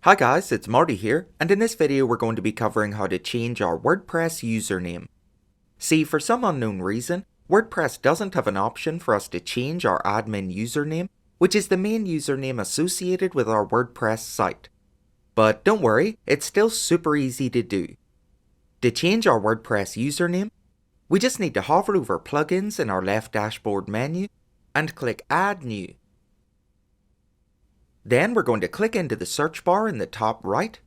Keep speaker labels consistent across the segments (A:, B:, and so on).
A: Hi guys, it's Marty here, and in this video we're going to be covering how to change our WordPress username. See, for some unknown reason, WordPress doesn't have an option for us to change our admin username, which is the main username associated with our WordPress site. But don't worry, it's still super easy to do. To change our WordPress username, we just need to hover over Plugins in our left dashboard menu and click Add New. Then we're going to click into the search bar in the top right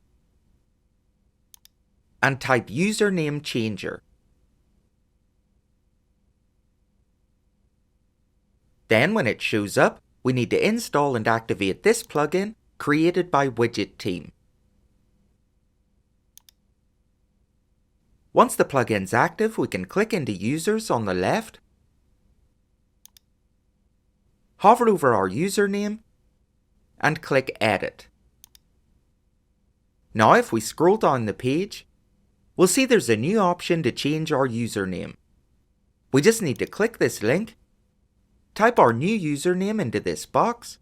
A: and type Username Changer. Then when it shows up, we need to install and activate this plugin created by Widget team. Once the plugin's active, we can click into Users on the left, hover over our username, and click Edit. Now if we scroll down the page, we'll see there's a new option to change our username. We just need to click this link, type our new username into this box,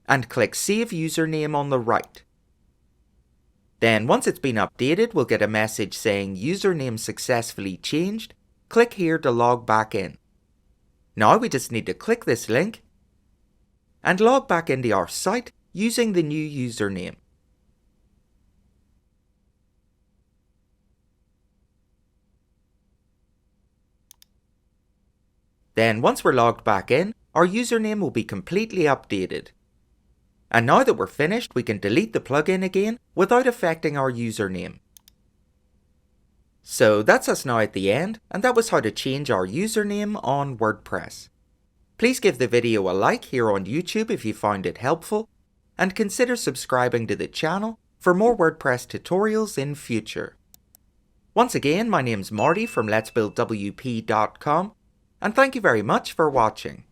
A: and click Save Username on the right. Then once it's been updated, we'll get a message saying Username successfully changed. Click here to log back in. Now we just need to click this link and log back into our site using the new username. Then once we're logged back in, our username will be completely updated. And now that we're finished, we can delete the plugin again without affecting our username. So that's us now at the end, and that was how to change our username on WordPress. Please give the video a like here on YouTube if you found it helpful, and consider subscribing to the channel for more WordPress tutorials in future. Once again, my name's Marty from letsbuildwp.com, and thank you very much for watching.